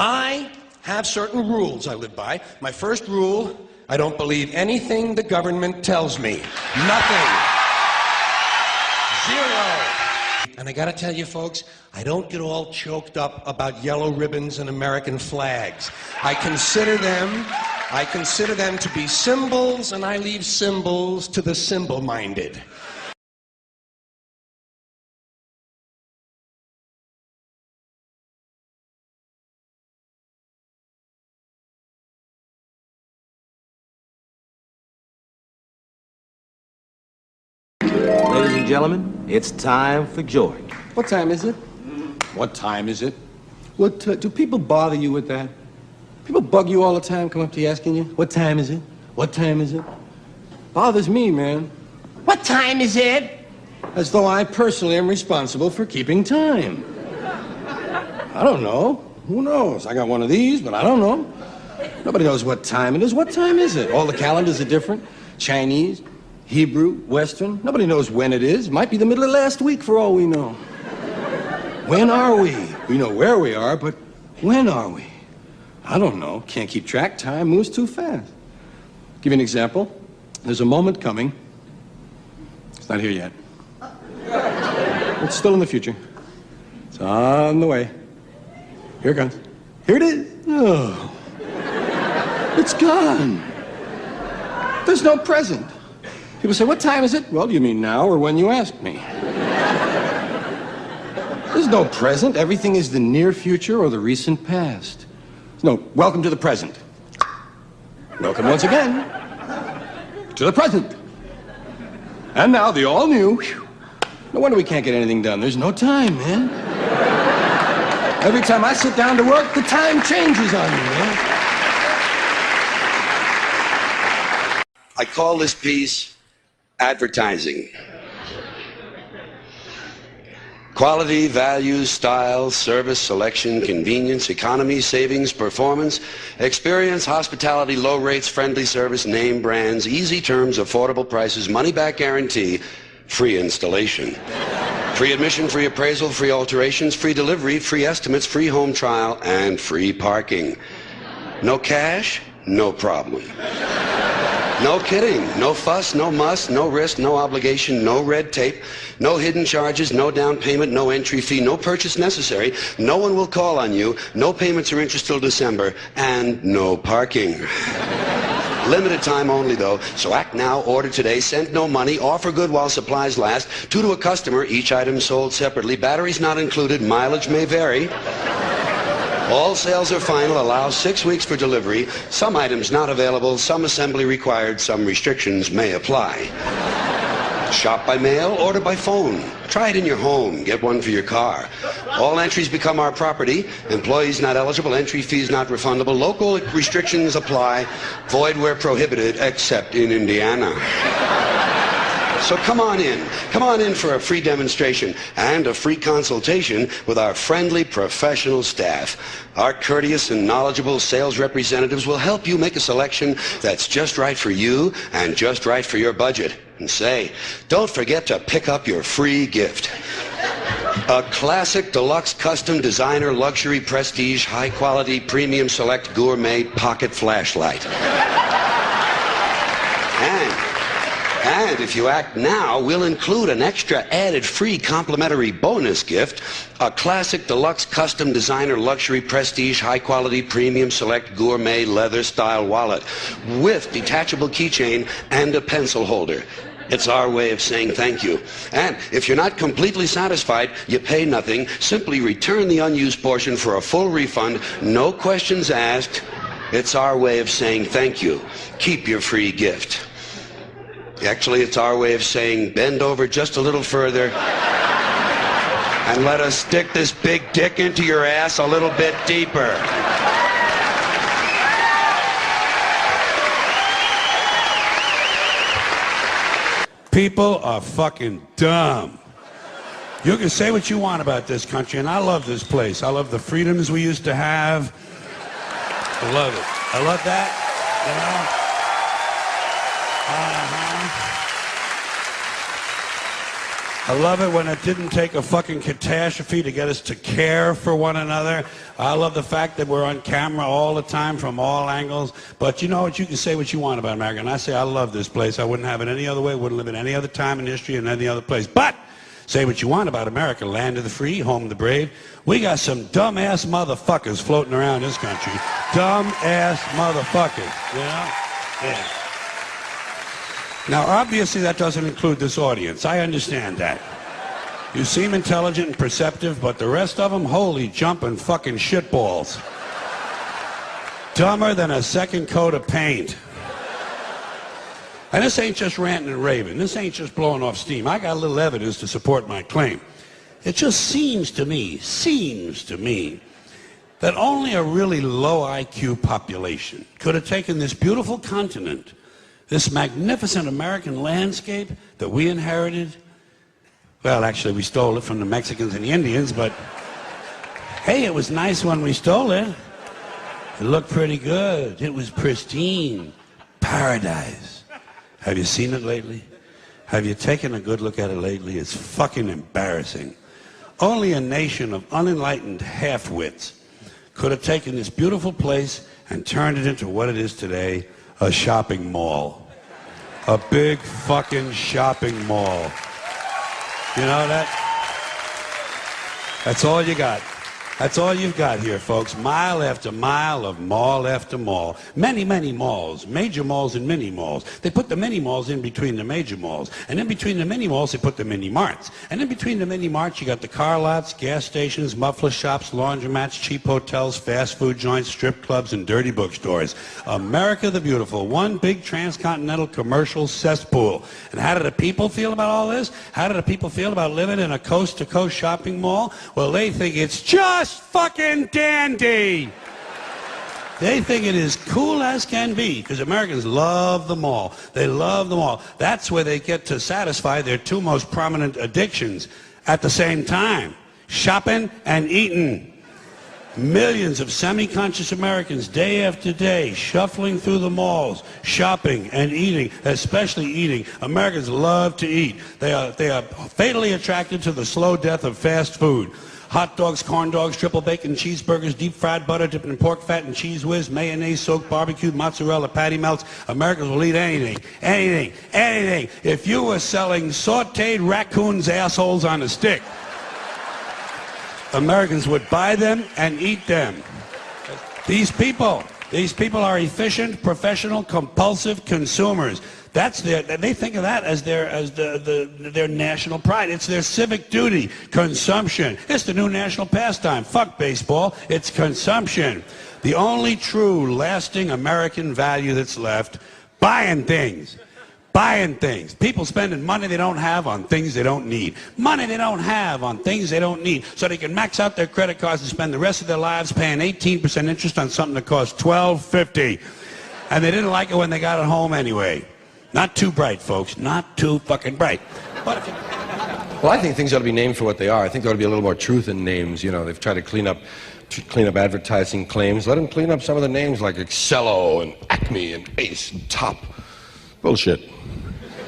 I have certain rules I live by. My first rule, I don't believe anything the government tells me. Nothing. Zero. And I gotta tell you folks, I don't get all choked up about yellow ribbons and American flags. I consider them to be symbols, and I leave symbols to the symbol-minded. Ladies and gentlemen, it's time for George. What time is it? What time is it? Do people bother you with that? People bug you all the time, come up to you asking you, what time is it? What time is it? Bothers me, man. What time is it? As though I personally am responsible for keeping time. I don't know. Who knows? I got one of these, but I don't know. Nobody knows what time it is. What time is it? All the calendars are different. Chinese, Hebrew, Western. Nobody knows when it is. It might be the middle of last week for all we know. When are we? We know where we are, but when are we? I don't know. Can't keep track. Time moves too fast. Give you an example. There's a moment coming. It's not here yet. It's still in the future. It's on the way. Here it comes. Here it is. Oh. It's gone. There's no present. People say, what time is it? Well, do you mean now or when you asked me? There's no present. Everything is the near future or the recent past. No, welcome to the present. Welcome once again to the present. And now the all-new. No wonder we can't get anything done. There's no time, man. Every time I sit down to work, the time changes on me, man. I call this piece advertising. Quality, value, style, service, selection, convenience, economy, savings, performance, experience, hospitality, low rates, friendly service, name brands, easy terms, affordable prices, money-back guarantee, free installation. Free admission, free appraisal, free alterations, free delivery, free estimates, free home trial, and free parking. No cash? No problem. No kidding. No fuss, no muss, no risk, no obligation, no red tape, no hidden charges, no down payment, no entry fee, no purchase necessary, no one will call on you, no payments or interest till December, and no parking. Limited time only, though, so act now, order today, send no money, offer good while supplies last, 2 to a customer, each item sold separately, batteries not included, mileage may vary. All sales are final, allow 6 weeks for delivery, some items not available, some assembly required, some restrictions may apply. Shop by mail, order by phone. Try it in your home, get one for your car. All entries become our property, employees not eligible, entry fees not refundable, local restrictions apply, void where prohibited, except in Indiana. So come on in for a free demonstration and a free consultation with our friendly professional staff. Our courteous and knowledgeable sales representatives will help you make a selection that's just right for you and just right for your budget. And say, don't forget to pick up your free gift. A classic, deluxe, custom, designer, luxury, prestige, high quality, premium, select, gourmet pocket flashlight. And if you act now, we'll include an extra added free complimentary bonus gift, a classic, deluxe, custom, designer, luxury, prestige, high-quality, premium, select, gourmet, leather-style wallet with detachable keychain and a pencil holder. It's our way of saying thank you. And if you're not completely satisfied, you pay nothing. Simply return the unused portion for a full refund, no questions asked. It's our way of saying thank you. Keep your free gift. Actually, it's our way of saying bend over just a little further and let us stick this big dick into your ass a little bit deeper. People are fucking dumb. You can say what you want about this country, and I love this place. I love the freedoms we used to have. I love it. I love that, you know? I love it when it didn't take a fucking catastrophe to get us to care for one another. I love the fact that we're on camera all the time from all angles. But you know what? You can say what you want about America. And I say I love this place. I wouldn't have it any other way. Wouldn't live in any other time in history and any other place. But say what you want about America, land of the free, home of the brave. We got some dumb-ass motherfuckers floating around this country. Dumb-ass motherfuckers, you know? Yeah. Now, obviously, that doesn't include this audience. I understand that. You seem intelligent and perceptive, but the rest of them, holy jumping fucking shitballs. Dumber than a second coat of paint. And this ain't just ranting and raving. This ain't just blowing off steam. I got a little evidence to support my claim. It just seems to me, that only a really low IQ population could have taken this beautiful continent, this magnificent American landscape that we inherited. Well, actually, we stole it from the Mexicans and the Indians, but hey, it was nice when we stole it. It looked pretty good. It was pristine. Paradise. Have you seen it lately? Have you taken a good look at it lately? It's fucking embarrassing. Only a nation of unenlightened half-wits could have taken this beautiful place and turned it into what it is today, a shopping mall. A big fucking shopping mall. You know that? That's all you got. That's all you've got here, folks. Mile after mile of mall after mall. Many, many malls. Major malls and mini malls. They put the mini malls in between the major malls. And in between the mini malls, they put the mini marts. And in between the mini marts, you got the car lots, gas stations, muffler shops, laundromats, cheap hotels, fast food joints, strip clubs, and dirty bookstores. America the Beautiful. One big transcontinental commercial cesspool. And how do the people feel about all this? How do the people feel about living in a coast-to-coast shopping mall? Well, they think it's just fucking dandy. They think it is cool as can be because Americans love the mall. They love the mall. That's where they get to satisfy their two most prominent addictions at the same time: shopping and eating. Millions of semi-conscious Americans day after day shuffling through the malls, shopping and eating, especially eating. Americans love to eat. They are fatally attracted to the slow death of fast food. Hot dogs, corn dogs, triple bacon cheeseburgers, deep fried butter dipped in pork fat and cheese whiz, mayonnaise soaked barbecue, mozzarella patty melts. Americans will eat anything, anything, anything. If you were selling sauteed raccoons' assholes on a stick, Americans would buy them and eat them. These people are efficient, professional, compulsive consumers. They think of that as their national pride. It's their civic duty. Consumption. It's the new national pastime. Fuck baseball. It's consumption. The only true, lasting American value that's left: buying things. Buying things. People spending money they don't have on things they don't need. Money they don't have on things they don't need, so they can max out their credit cards and spend the rest of their lives paying 18% interest on something that costs $12.50. And they didn't like it when they got it home anyway. Not too bright, folks. Not too fucking bright. But if you... Well, I think things ought to be named for what they are. I think there ought to be a little more truth in names. You know, they've tried to clean up advertising claims. Let them clean up some of the names like Excello and Acme and Ace and Top. Bullshit.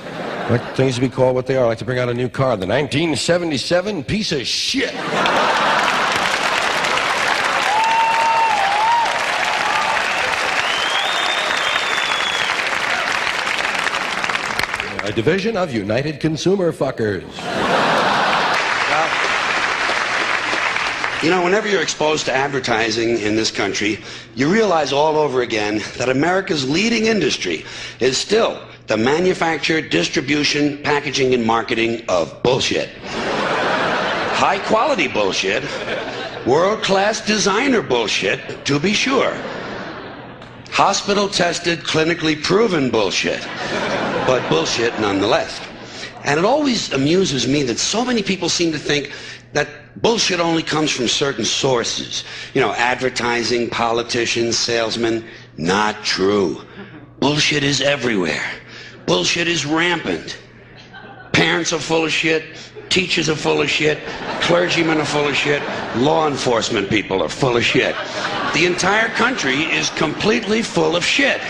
I like things to be called what they are. I like to bring out a new car. The 1977 piece of shit. A division of United Consumer Fuckers. You know, whenever you're exposed to advertising in this country, you realize all over again that America's leading industry is still the manufacture, distribution, packaging, and marketing of bullshit. High-quality bullshit, world-class designer bullshit, to be sure. Hospital-tested, clinically proven bullshit, but bullshit nonetheless. And it always amuses me that so many people seem to think that bullshit only comes from certain sources. You know, advertising, politicians, salesmen. Not true. Bullshit is everywhere. Bullshit is rampant. Parents are full of shit. Teachers are full of shit. Clergymen are full of shit. Law enforcement people are full of shit. The entire country is completely full of shit.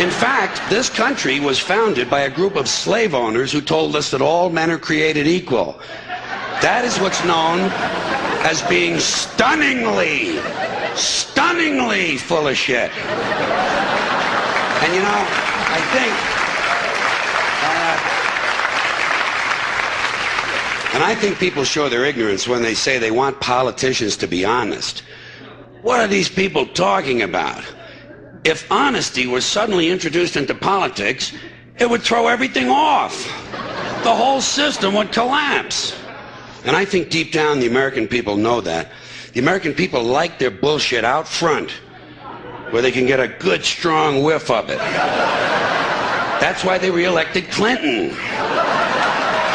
In fact, this country was founded by a group of slave owners who told us that all men are created equal. That is what's known as being stunningly full of shit. And you know, I think, and I think people show their ignorance when they say they want politicians to be honest. What are these people talking about? If honesty was suddenly introduced into politics, it would throw everything off. The whole system would collapse. And I think deep down the American people know that. The American people like their bullshit out front, where they can get a good, strong whiff of it. That's why they re-elected Clinton.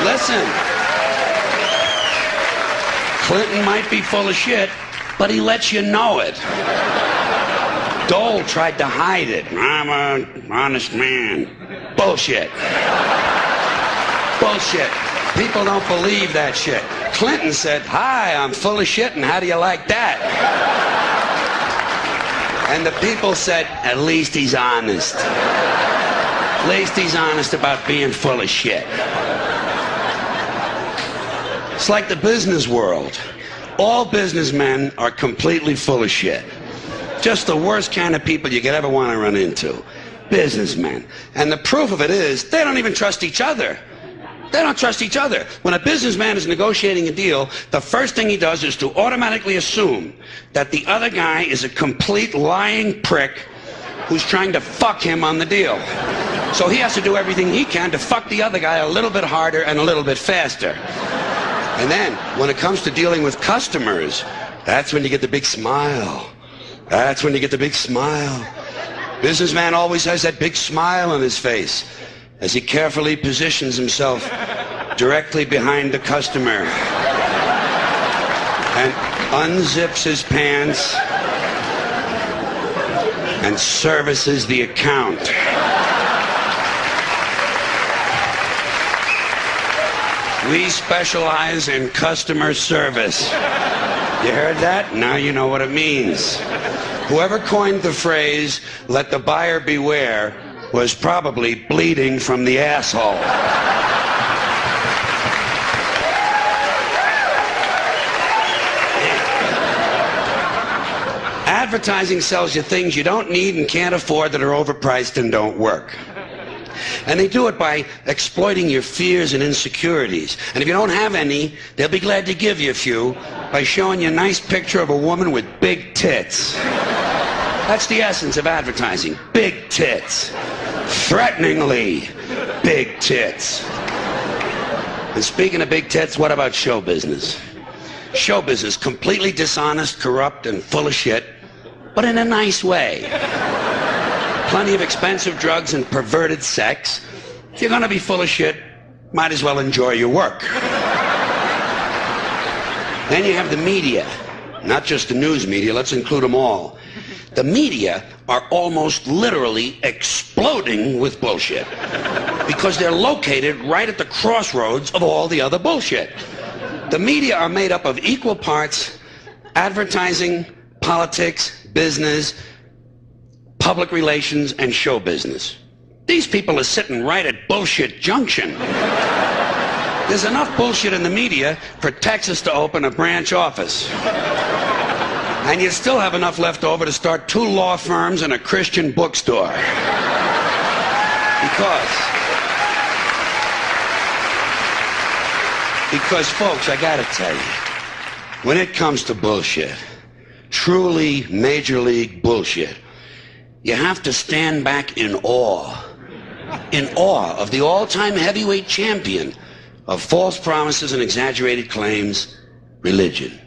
Listen, Clinton might be full of shit, but he lets you know it. Dole tried to hide it. I'm an honest man. Bullshit. Bullshit. People don't believe that shit. Clinton said, hi, I'm full of shit, and how do you like that? And the people said, at least he's honest. At least he's honest about being full of shit. It's like the business world. All businessmen are completely full of shit. Just the worst kind of people you could ever want to run into. Businessmen. And the proof of it is, they don't even trust each other. They don't trust each other. When a businessman is negotiating a deal, the first thing he does is to automatically assume that the other guy is a complete lying prick who's trying to fuck him on the deal. So he has to do everything he can to fuck the other guy a little bit harder and a little bit faster. And then, when it comes to dealing with customers, that's when you get the big smile. That's when you get the big smile. Businessman always has that big smile on his face as he carefully positions himself directly behind the customer and unzips his pants and services the account. We specialize in customer service. You heard that? Now you know what it means. Whoever coined the phrase, let the buyer beware, was probably bleeding from the asshole. Advertising sells you things you don't need and can't afford that are overpriced and don't work. And they do it by exploiting your fears and insecurities. And if you don't have any, they'll be glad to give you a few by showing you a nice picture of a woman with big tits. That's the essence of advertising. Big tits. Threateningly big tits. And speaking of big tits, what about show business? Show business, completely dishonest, corrupt, and full of shit, but in a nice way. Plenty of expensive drugs and perverted sex. If you're gonna be full of shit, might as well enjoy your work. Then you have the media. Not just the news media, let's include them all. The media are almost literally exploding with bullshit because they're located right at the crossroads of all the other bullshit. The media are made up of equal parts advertising, politics, business, public relations, and show business. These people are sitting right at bullshit junction. There's enough bullshit in the media for Texas to open a branch office. And you still have enough left over to start 2 law firms and a Christian bookstore. Because folks, I gotta tell you, when it comes to bullshit, truly major league bullshit, you have to stand back in awe of the all-time heavyweight champion of false promises and exaggerated claims, religion.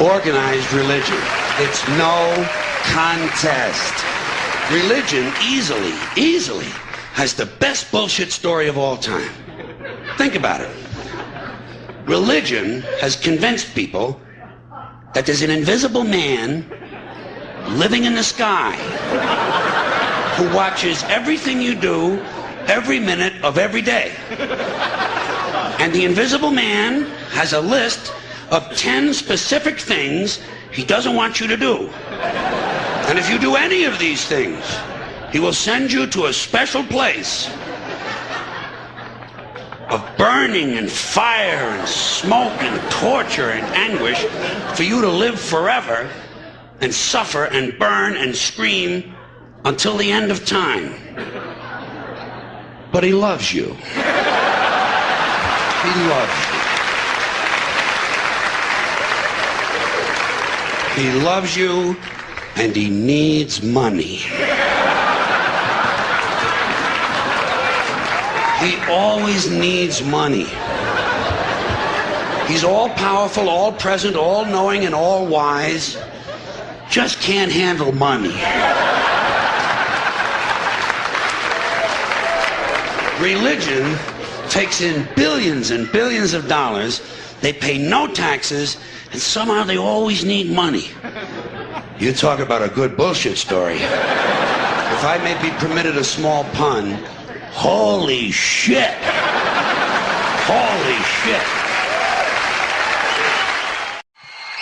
Organized religion. It's no contest. Religion easily has the best bullshit story of all time. Think about it. Religion has convinced people that there's an invisible man living in the sky who watches everything you do every minute of every day. And the invisible man has a list of 10 specific things he doesn't want you to do. And if you do any of these things, He will send you to a special place of burning and fire and smoke and torture and anguish for you to live forever and suffer and burn and scream until the end of time. But he loves you. He loves you. He loves you, and he needs money. He always needs money. He's all powerful, all present, all knowing, and all wise. Just can't handle money. Religion takes in billions and billions of dollars. They pay no taxes, and somehow they always need money. You talk about a good bullshit story. If I may be permitted a small pun, holy shit. Holy shit.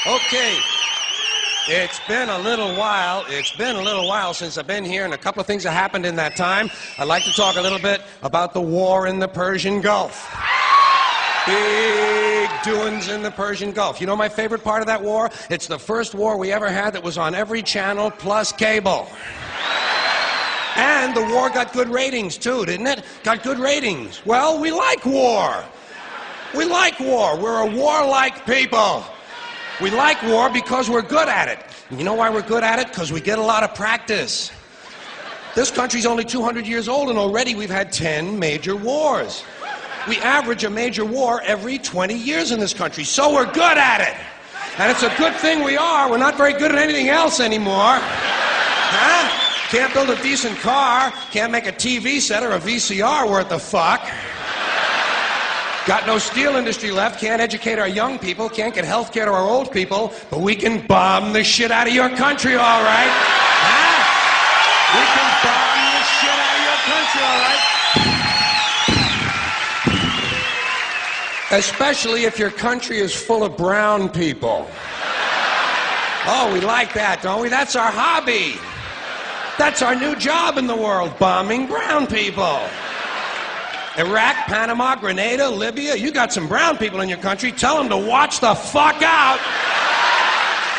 Okay. It's been a little while. It's been a little while since I've been here, and a couple of things have happened in that time. I'd like to talk a little bit about the war in the Persian Gulf. Big doings in the Persian Gulf. You know my favorite part of that war? It's the first war we ever had that was on every channel plus cable. And the war got good ratings too, didn't it? Got good ratings. Well, we like war. We like war. We're a warlike people. We like war because we're good at it. And you know why we're good at it? Because we get a lot of practice. This country's only 200 years old, and already we've had 10 major wars. We average a major war every 20 years in this country, so we're good at it. And it's a good thing we are. We're not very good at anything else anymore. Huh? Can't build a decent car, can't make a TV set or a VCR worth the fuck. Got no steel industry left, can't educate our young people, can't get health care to our old people, but we can bomb the shit out of your country, all right? Huh? We can bomb the shit out of your country, all right? Especially if your country is full of brown people. Oh, we like that, don't we? That's our hobby. That's our new job in the world, bombing brown people. Iraq, Panama, Grenada, Libya, you got some brown people in your country, tell them to watch the fuck out,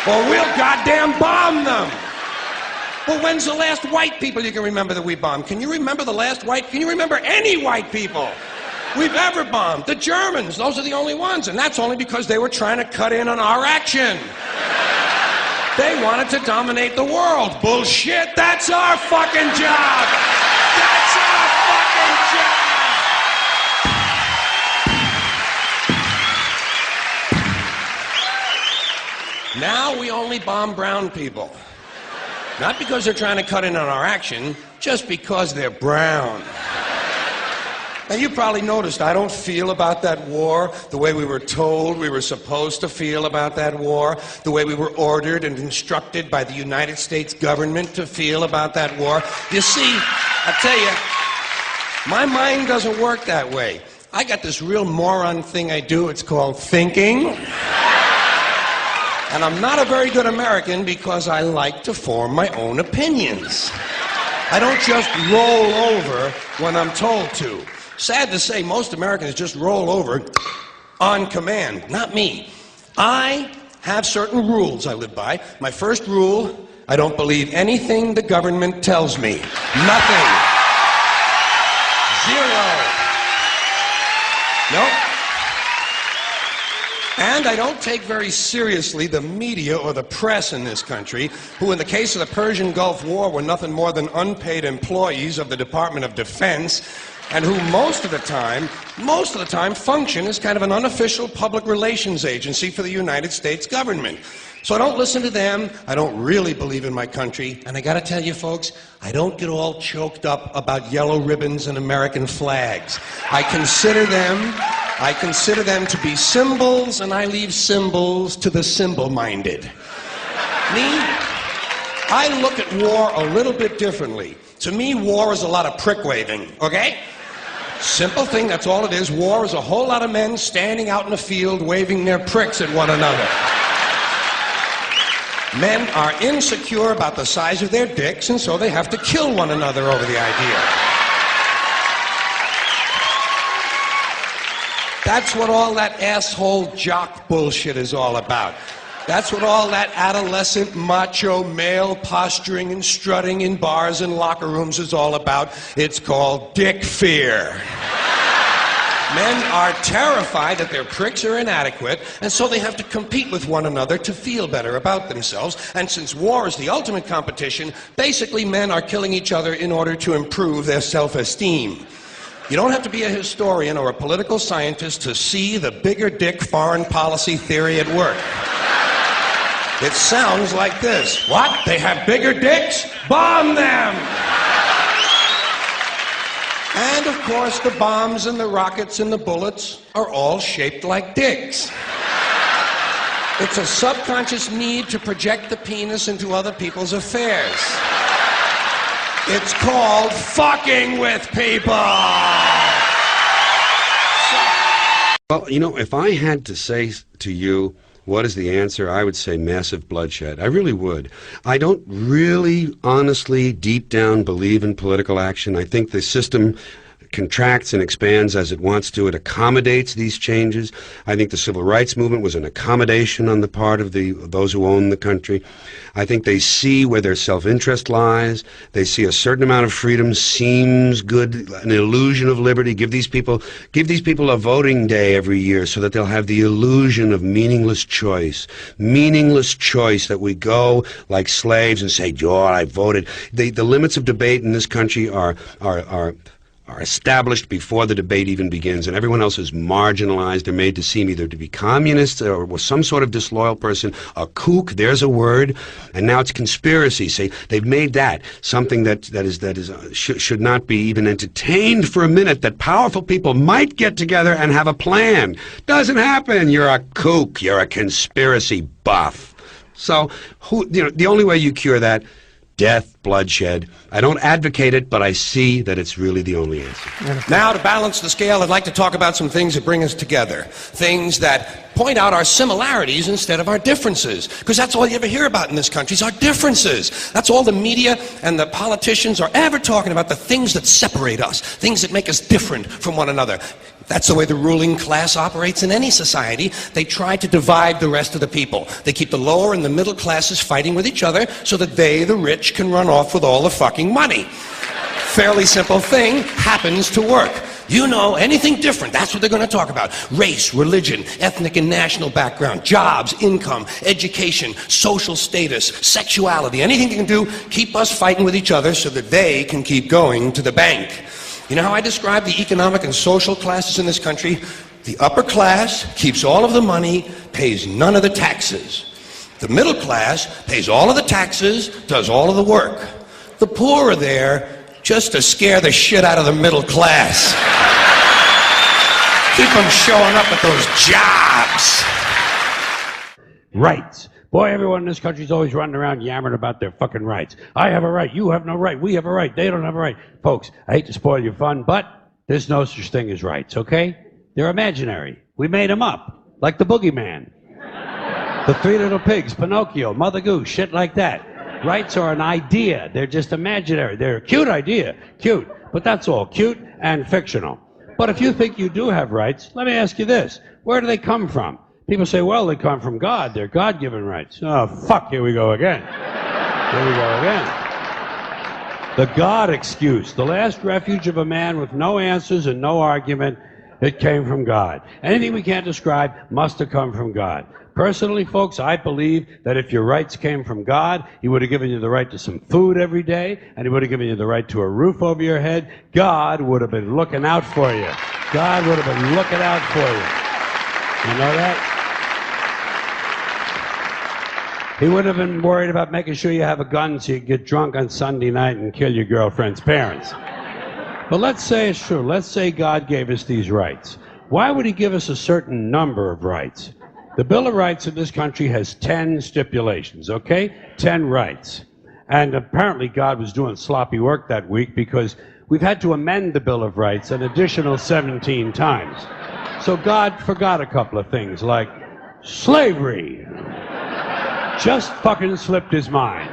or we'll goddamn bomb them. Well, when's the last white people you can remember that we bombed? Can you remember the last white, can you remember any white people we've ever bombed? The Germans, those are the only ones, and that's only because they were trying to cut in on our action. They wanted to dominate the world. Bullshit, that's our fucking job. That's our fucking job. Now we only bomb brown people. Not because they're trying to cut in on our action, just because they're brown. Now, you probably noticed I don't feel about that war the way we were told we were supposed to feel about that war, the way we were ordered and instructed by the United States government to feel about that war. You see, I tell you, my mind doesn't work that way. I got this real moron thing I do. It's called thinking. And I'm not a very good American because I like to form my own opinions. I don't just roll over when I'm told to. Sad to say, most Americans just roll over on command. Not me. I have certain rules I live by. My first rule, I don't believe anything the government tells me. Nothing. Zero. Nope. And I don't take very seriously the media or the press in this country, who in the case of the Persian Gulf War were nothing more than unpaid employees of the Department of Defense, and who most of the time function as kind of an unofficial public relations agency for the United States government. So I don't listen to them, I don't really believe in my country, and I gotta tell you folks, I don't get all choked up about yellow ribbons and American flags. I consider them to be symbols, and I leave symbols to the symbol-minded. Me, I look at war a little bit differently. To me, war is a lot of prick-waving, okay? Simple thing, that's all it is. War is a whole lot of men standing out in the field waving their pricks at one another. Men are insecure about the size of their dicks, and so they have to kill one another over the idea. That's what all that asshole jock bullshit is all about. That's what all that adolescent macho male posturing and strutting in bars and locker rooms is all about. It's called dick fear. Men are terrified that their pricks are inadequate, and so they have to compete with one another to feel better about themselves. And since war is the ultimate competition, basically men are killing each other in order to improve their self-esteem. You don't have to be a historian or a political scientist to see the bigger dick foreign policy theory at work. It sounds like this. What? They have bigger dicks? Bomb them! And of course, the bombs and the rockets and the bullets are all shaped like dicks. It's a subconscious need to project the penis into other people's affairs. It's called fucking with people! Well, you know, if I had to say to you, what is the answer? I would say massive bloodshed. I really would. I don't really, honestly, deep down believe in political action. I think the system contracts and expands as it wants to. It accommodates these changes. I think the civil rights movement was an accommodation on the part of those who own the country. I think they see where their self-interest lies. They see a certain amount of freedom seems good, an illusion of liberty. Give these people a voting day every year so that they'll have the illusion of meaningless choice. Meaningless choice that we go like slaves and say, "Oh, I voted." The limits of debate in this country are established before the debate even begins, and everyone else is marginalized. They're made to seem either to be communists or some sort of disloyal person, a kook, there's a word, and now it's conspiracy. Say they've made that something that should not be even entertained for a minute, that powerful people might get together and have a plan. Doesn't happen. You're a kook. You're a conspiracy buff. So, the only way you cure that, death, bloodshed. I don't advocate it, but I see that it's really the only answer. Now, to balance the scale, I'd like to talk about some things that bring us together. Things that point out our similarities instead of our differences. Because that's all you ever hear about in this country is our differences. That's all the media and the politicians are ever talking about, the things that separate us, things that make us different from one another. That's the way the ruling class operates in any society. They try to divide the rest of the people. They keep the lower and the middle classes fighting with each other so that they, the rich, can run off with all the fucking money. Fairly simple thing, happens to work. You know, anything different, that's what they're going to talk about. Race, religion, ethnic and national background, jobs, income, education, social status, sexuality, anything they can do, keep us fighting with each other so that they can keep going to the bank. You know how I describe the economic and social classes in this country? The upper class keeps all of the money, pays none of the taxes. The middle class pays all of the taxes, does all of the work. The poor are there just to scare the shit out of the middle class. Keep them showing up at those jobs. Rights. Boy, everyone in this country's always running around yammering about their fucking rights. I have a right, you have no right, we have a right, they don't have a right. Folks, I hate to spoil your fun, but there's no such thing as rights, okay? They're imaginary. We made them up, like the boogeyman. The Three Little Pigs, Pinocchio, Mother Goose, shit like that. Rights are an idea. They're just imaginary. They're a cute idea, cute, but that's all, cute and fictional. But if you think you do have rights, let me ask you this. Where do they come from? People say, well, they come from God. They're God-given rights. Oh, fuck, here we go again. Here we go again. The God excuse, the last refuge of a man with no answers and no argument, it came from God. Anything we can't describe must have come from God. Personally, folks, I believe that if your rights came from God, He would have given you the right to some food every day, and He would have given you the right to a roof over your head. God would have been looking out for you. God would have been looking out for you. You know that? He would have been worried about making sure you have a gun so you can get drunk on Sunday night and kill your girlfriend's parents. But let's say it's true. Let's say God gave us these rights. Why would He give us a certain number of rights? The Bill of Rights in this country has 10 stipulations, okay? 10 rights. And apparently God was doing sloppy work that week because we've had to amend the Bill of Rights an additional 17 times. So God forgot a couple of things like slavery. Just fucking slipped his mind.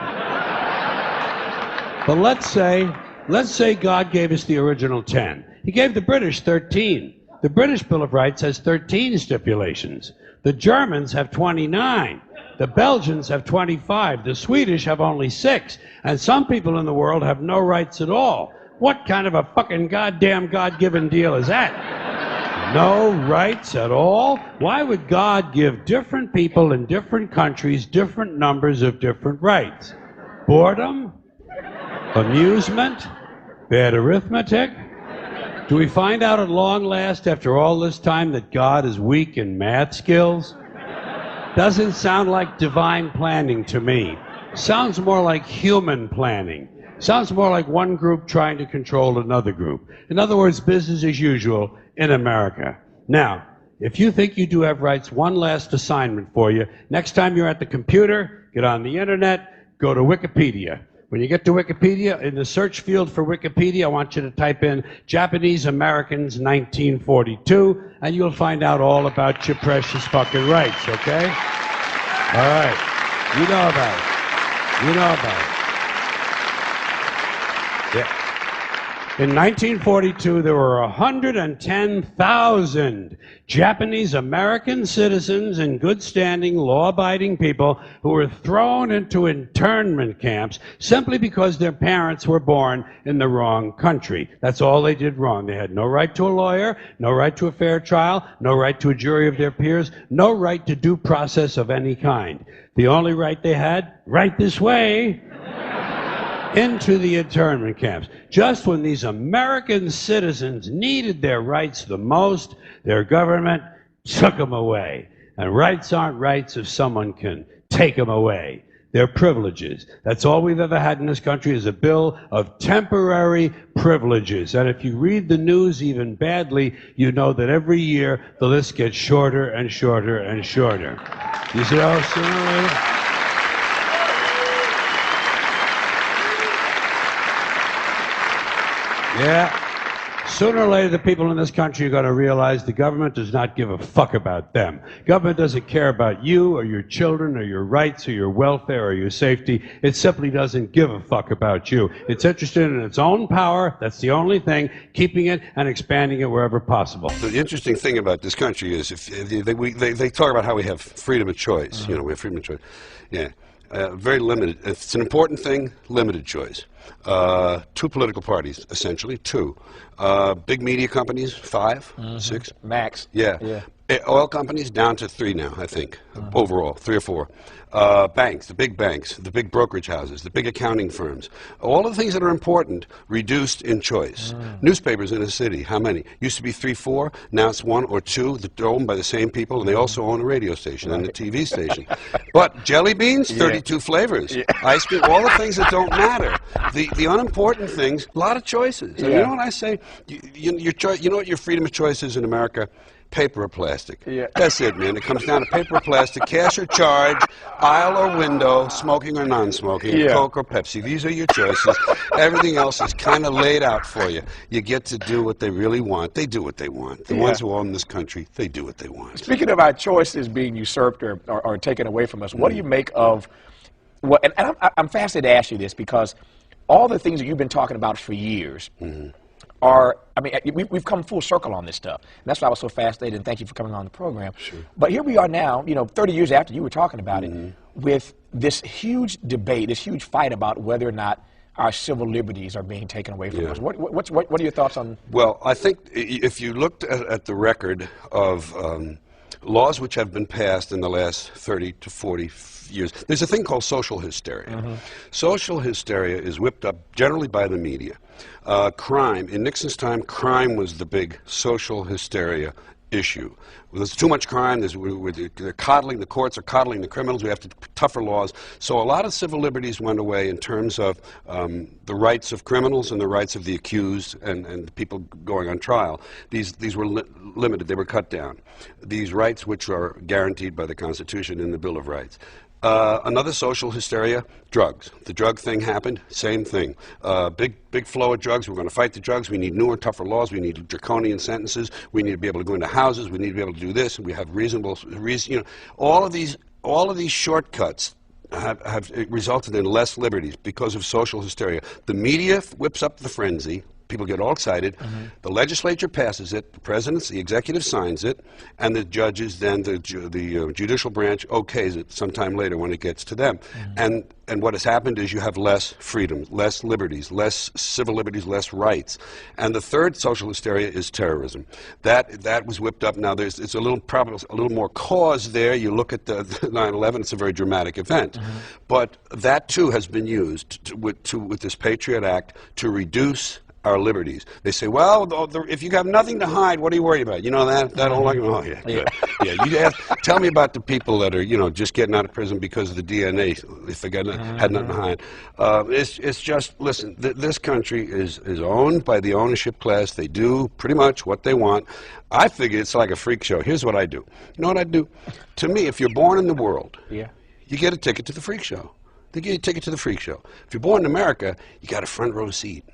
But let's say God gave us the original 10. He gave the British 13. The British Bill of Rights has 13 stipulations. The Germans have 29. The Belgians have 25. The Swedish have only 6. And some people in the world have no rights at all. What kind of a fucking goddamn God-given deal is that? No rights at all? Why would God give different people in different countries different numbers of different rights? Boredom? Amusement? Bad arithmetic? Do we find out at long last after all this time that God is weak in math skills? Doesn't sound like divine planning to me. Sounds more like human planning. Sounds more like one group trying to control another group. In other words, business as usual in America. Now, if you think you do have rights, one last assignment for you. Next time you're at the computer, get on the internet, go to Wikipedia. When you get to Wikipedia, in the search field for Wikipedia, I want you to type in Japanese Americans 1942, and you'll find out all about your precious fucking rights, okay? All right. You know about it. You know about it. Yeah. In 1942, there were 110,000 Japanese American citizens in good standing, law-abiding people who were thrown into internment camps simply because their parents were born in the wrong country. That's all they did wrong. They had no right to a lawyer, no right to a fair trial, no right to a jury of their peers, no right to due process of any kind. The only right they had, right this way, into the internment camps. Just when these American citizens needed their rights the most, their government took them away. And rights aren't rights if someone can take them away. They're privileges. That's all we've ever had in this country is a bill of temporary privileges. And if you read the news even badly, you know that every year the list gets shorter and shorter and shorter. You see how sooner or later? Yeah. Sooner or later, the people in this country are going to realize the government does not give a fuck about them. Government doesn't care about you or your children or your rights or your welfare or your safety. It simply doesn't give a fuck about you. It's interested in its own power. That's the only thing, keeping it and expanding it wherever possible. The interesting thing about this country is if they talk about how we have freedom of choice. You know, we have freedom of choice. Yeah. Very limited. If it's an important thing, limited choice. 2 political parties, essentially, 2. Big media companies, 5, 6. Max. Yeah. Oil companies down to 3 now, I think, overall, 3 or 4. Banks, the big brokerage houses, the big accounting firms. All of the things that are important reduced in choice. Newspapers in a city, how many? Used to be 3, 4. Now it's 1 or 2 that are owned by the same people, and they also own a radio station and a TV station. But jelly beans, 32 flavors. Ice cream, all the things that don't matter. The unimportant things, a lot of choices. And you know what I say? You know what your freedom of choice is in America? Paper or plastic. That's it, man. It comes down to paper or plastic, cash or charge, aisle or window, smoking or non-smoking, Coke or Pepsi. These are your choices. Everything else is kind of laid out for you. You get to do what they really want. They do what they want. The ones who own this country, they do what they want. Speaking of our choices being usurped or taken away from us, what do you make of what? And I'm fascinated to ask you this because all the things that you've been talking about for years are, I mean, we've come full circle on this stuff. And that's why I was so fascinated, and thank you for coming on the program. Sure. But here we are now, 30 years after you were talking about it, with this huge debate, this huge fight about whether or not our civil liberties are being taken away from us. What are your thoughts on? Well, I think if you looked at the record of laws which have been passed in the last 30 to 40 years, there's a thing called social hysteria. Social hysteria is whipped up generally by the media. Crime, in Nixon's time, crime was the big social hysteria issue. There's too much crime, they're coddling, the courts are coddling the criminals, we have to tougher laws. So a lot of civil liberties went away in terms of the rights of criminals and the rights of the accused and people going on trial. These were limited, they were cut down. These rights which are guaranteed by the Constitution and the Bill of Rights. Another social hysteria, drugs. The drug thing happened, same thing. Big flow of drugs, we're going to fight the drugs, we need newer, tougher laws, we need draconian sentences, we need to be able to go into houses, we need to be able to do this, we have all of these shortcuts have resulted in less liberties because of social hysteria. The media whips up the frenzy. People get all excited. The legislature passes it. The president, the executive signs it, and the judges, then the judicial branch okays it sometime later when it gets to them. And what has happened is you have less freedom, less liberties, less civil liberties, less rights. And the third social hysteria is terrorism. That was whipped up. Now it's a little more cause there. You look at the 9/11; it's a very dramatic event, but that too has been used with this Patriot Act to reduce our liberties. They say, well, if you have nothing to hide, what are you worried about? You know that whole argument? Oh, yeah, good. Yeah, tell me about the people that are, just getting out of prison because of the DNA, if they had nothing to hide. It's just, listen, this country is owned by the ownership class. They do pretty much what they want. I figure it's like a freak show. Here's what I do. You know what I do? To me, if you're born in the world, you get a ticket to the freak show. They give you a ticket to the freak show. If you're born in America, you got a front row seat.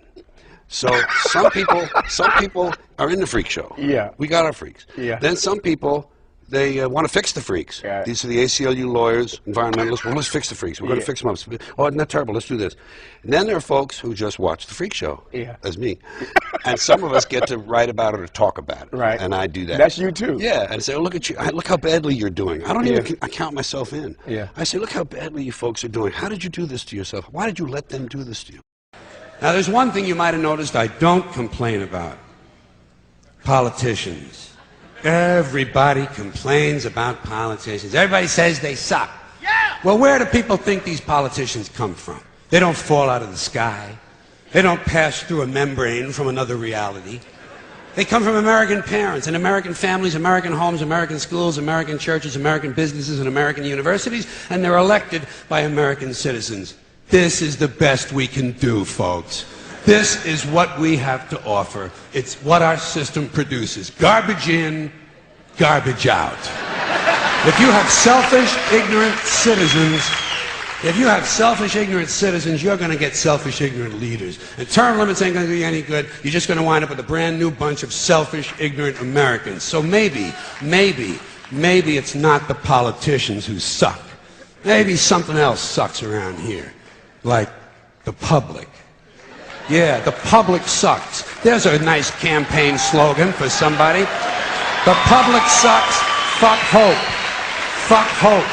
So some people are in the freak show. Yeah. We got our freaks. Yeah. Then some people, they want to fix the freaks. Yeah. These are the ACLU lawyers, environmentalists. Well, let's fix the freaks. We're going to fix them up. Oh, isn't that terrible? Let's do this. And then there are folks who just watch the freak show, as me. And some of us get to write about it or talk about it. Right. And I do that. That's you too. Yeah. And say, oh, look at you. Look how badly you're doing. I don't even count myself in. Yeah. I say, look how badly you folks are doing. How did you do this to yourself? Why did you let them do this to you? Now, there's one thing you might have noticed I don't complain about. Politicians. Everybody complains about politicians. Everybody says they suck. Yeah! Well, where do people think these politicians come from? They don't fall out of the sky. They don't pass through a membrane from another reality. They come from American parents and American families, American homes, American schools, American churches, American businesses, and American universities, and they're elected by American citizens. This is the best we can do, folks. This is what we have to offer. It's what our system produces. Garbage in, garbage out. If you have selfish, ignorant citizens, you're going to get selfish, ignorant leaders. And term limits ain't going to do you any good. You're just going to wind up with a brand new bunch of selfish, ignorant Americans. So maybe it's not the politicians who suck. Maybe something else sucks around here. Like the public. Yeah, the public sucks. There's a nice campaign slogan for somebody. The public sucks. Fuck hope. Fuck hope.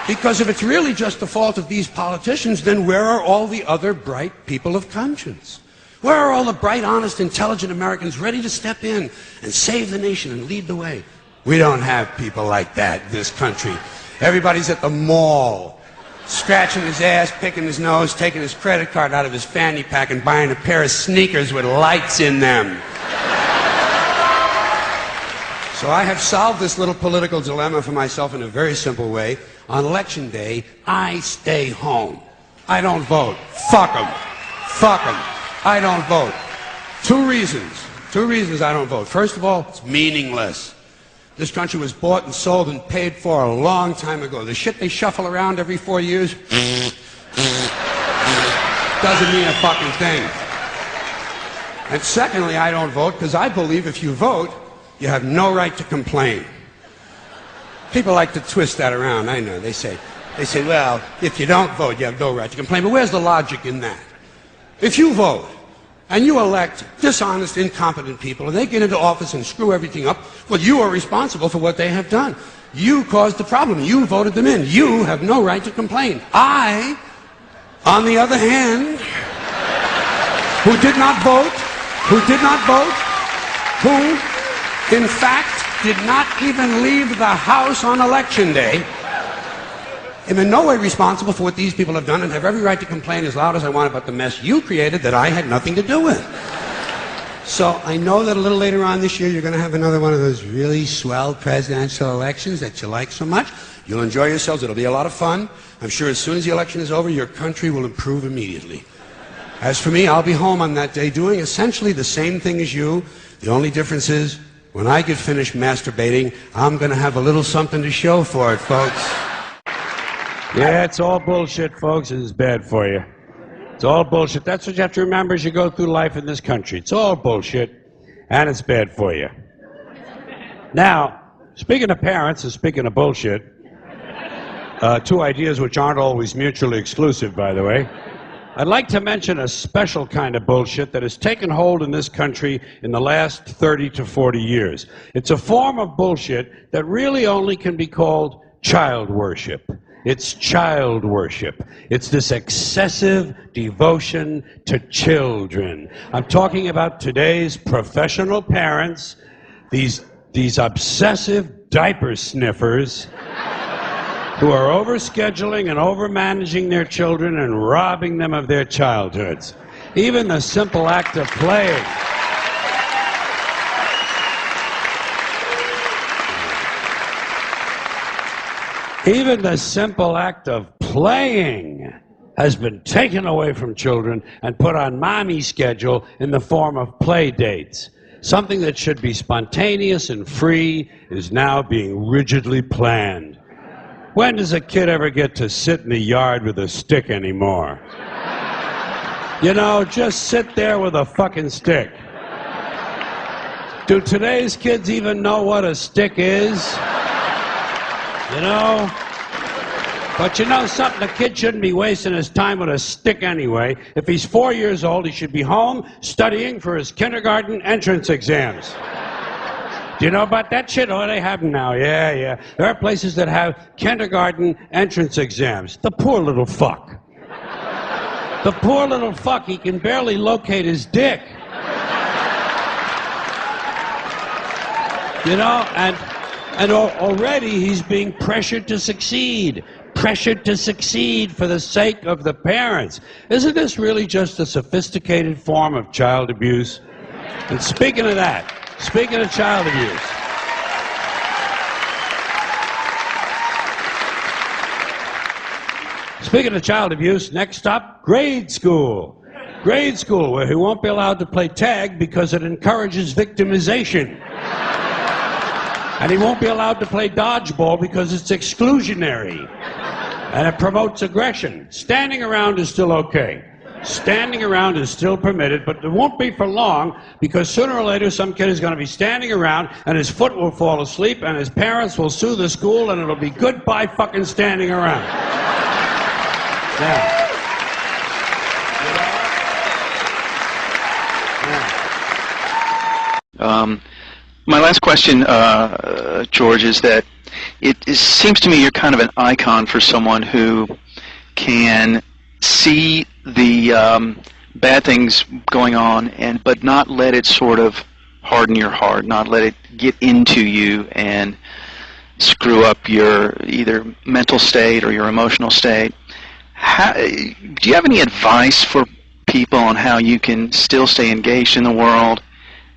Because if it's really just the fault of these politicians, then where are all the other bright people of conscience? Where are all the bright, honest, intelligent Americans ready to step in and save the nation and lead the way? We don't have people like that in this country. Everybody's at the mall, scratching his ass, picking his nose, taking his credit card out of his fanny pack and buying a pair of sneakers with lights in them. So I have solved this little political dilemma for myself in a very simple way. On Election Day, I stay home. I don't vote. Fuck them. Fuck them. I don't vote. Two reasons I don't vote. First of all, it's meaningless. This country was bought and sold and paid for a long time ago. The shit they shuffle around every 4 years doesn't mean a fucking thing. And secondly, I don't vote because I believe if you vote, you have no right to complain. People like to twist that around, I know. They say, well, if you don't vote, you have no right to complain. But where's the logic in that? If you vote, and you elect dishonest, incompetent people, and they get into office and screw everything up, well, you are responsible for what they have done. You caused the problem. You voted them in. You have no right to complain. I, on the other hand, who did not vote, who in fact did not even leave the house on Election Day, am in no way responsible for what these people have done and have every right to complain as loud as I want about the mess you created that I had nothing to do with. So I know that a little later on this year you're going to have another one of those really swell presidential elections that you like so much. You'll enjoy yourselves. It'll be a lot of fun. I'm sure as soon as the election is over, your country will improve immediately. As for me, I'll be home on that day doing essentially the same thing as you. The only difference is when I get finished masturbating, I'm going to have a little something to show for it, folks. Yeah, it's all bullshit, folks. It is bad for you. It's all bullshit. That's what you have to remember as you go through life in this country. It's all bullshit, and it's bad for you. Now, speaking of parents and speaking of bullshit, Two ideas which aren't always mutually exclusive, by the way. I'd like to mention a special kind of bullshit that has taken hold in this country in the last 30 to 40 years. It's a form of bullshit that really only can be called child worship. It's child worship. It's this excessive devotion to children. I'm talking about today's professional parents, these obsessive diaper sniffers who are overscheduling and overmanaging their children and robbing them of their childhoods. Even the simple act of playing. Even the simple act of playing has been taken away from children and put on mommy's schedule in the form of play dates. Something that should be spontaneous and free is now being rigidly planned. When does a kid ever get to sit in the yard with a stick anymore? You know, just sit there with a fucking stick. Do today's kids even know what a stick is? You know? But you know something? A kid shouldn't be wasting his time with a stick anyway. If he's 4 years old, he should be home studying for his kindergarten entrance exams. Do you know about that shit? Oh, they have them now. Yeah. There are places that have kindergarten entrance exams. The poor little fuck. The poor little fuck, he can barely locate his dick. You know, and already he's being pressured to succeed. Pressured to succeed for the sake of the parents. Isn't this really just a sophisticated form of child abuse? And speaking of that, speaking of child abuse, next up, grade school. Grade school, where he won't be allowed to play tag because it encourages victimization. And he won't be allowed to play dodgeball because it's exclusionary. And it promotes aggression. Standing around is still okay. Standing around is still permitted, but it won't be for long because sooner or later some kid is going to be standing around and his foot will fall asleep and his parents will sue the school and it'll be goodbye fucking standing around. Yeah. My last question, George, is that it seems to me you're kind of an icon for someone who can see the bad things going on, but not let it sort of harden your heart, not let it get into you and screw up your either mental state or your emotional state. Do you have any advice for people on how you can still stay engaged in the world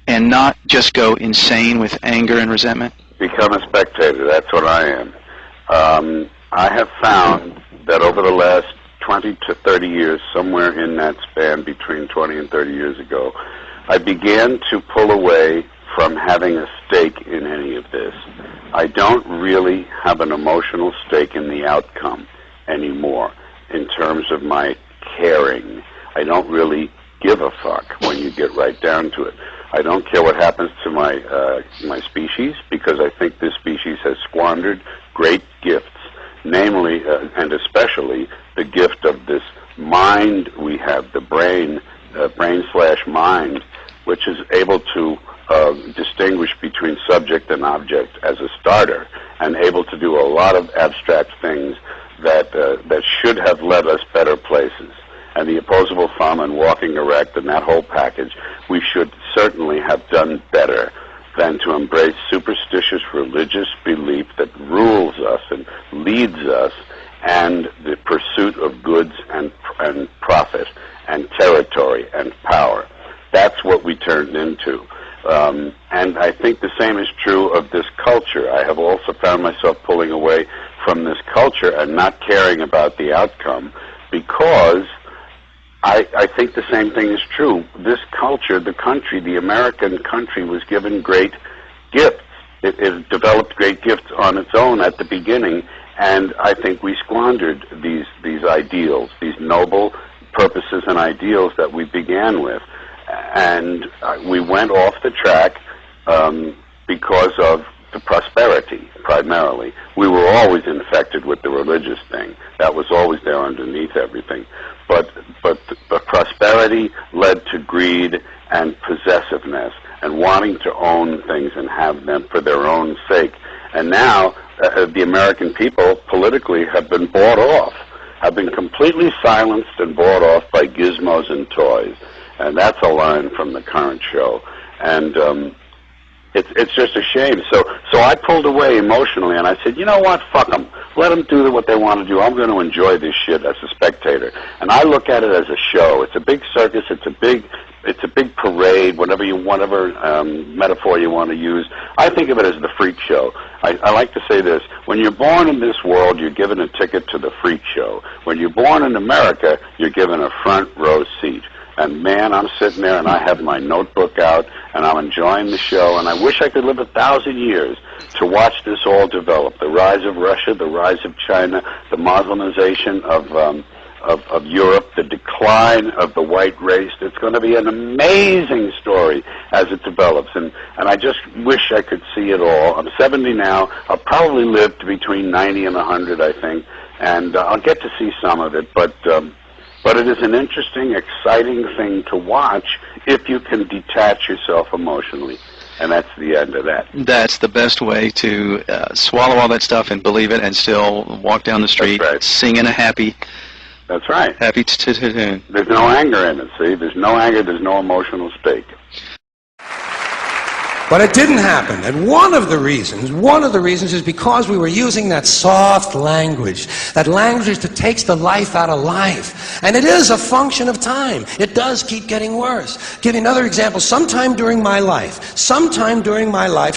and not just go insane with anger and resentment? Become a spectator. That's what I am. I have found that over the last 20 to 30 years, somewhere in that span between 20 and 30 years ago, I began to pull away from having a stake in any of this. I don't really have an emotional stake in the outcome anymore in terms of my caring. I don't really give a fuck when you get right down to it. I don't care what happens to my species, because I think this species has squandered great gifts, namely and especially the gift of this mind we have, the brain/mind, which is able to distinguish between subject and object as a starter, and able to do a lot of abstract things that should have led us better places. And the opposable thumb and walking erect and that whole package, we should certainly have done better than to embrace superstitious religious belief that rules us and leads us, and the pursuit of goods and profit and territory and power. That's what we turned into. And I think the same is true of this culture. I have also found myself pulling away from this culture and not caring about the outcome, because I think the same thing is true. This culture, the country, the American country, was given great gifts. It developed great gifts on its own at the beginning, and I think we squandered these ideals, these noble purposes and ideals that we began with. And we went off the track because of to prosperity, primarily. We were always infected with the religious thing. That was always there underneath everything. But prosperity led to greed and possessiveness and wanting to own things and have them for their own sake. And now the American people politically have been bought off, have been completely silenced and bought off by gizmos and toys. And that's a line from the current show. And it's just a shame. So I pulled away emotionally, and I said, you know what, fuck them. Let them do what they want to do. I'm going to enjoy this shit as a spectator. And I look at it as a show. It's a big circus. It's a big parade, whatever metaphor you want to use. I think of it as the freak show. I like to say this. When you're born in this world, you're given a ticket to the freak show. When you're born in America, you're given a front row seat. And man, I'm sitting there and I have my notebook out and I'm enjoying the show, and I wish I could live 1,000 years to watch this all develop. The rise of Russia, the rise of China, the Muslimization of Europe, the decline of the white race. It's going to be an amazing story as it develops, and I just wish I could see it all. I'm 70 now. I'll probably live to between 90 and 100, I think, and I'll get to see some of it, but it is an interesting, exciting thing to watch if you can detach yourself emotionally. And that's the end of that. That's the best way to swallow all that stuff and believe it and still walk down the street singing a happy... That's right. Happy tune. There's no anger in it, see? There's no anger, there's no emotional stake. But it didn't happen, and one of the reasons is because we were using that soft language, that language that takes the life out of life. And it is a function of time. It does keep getting worse. Give you another example. Sometime during my life,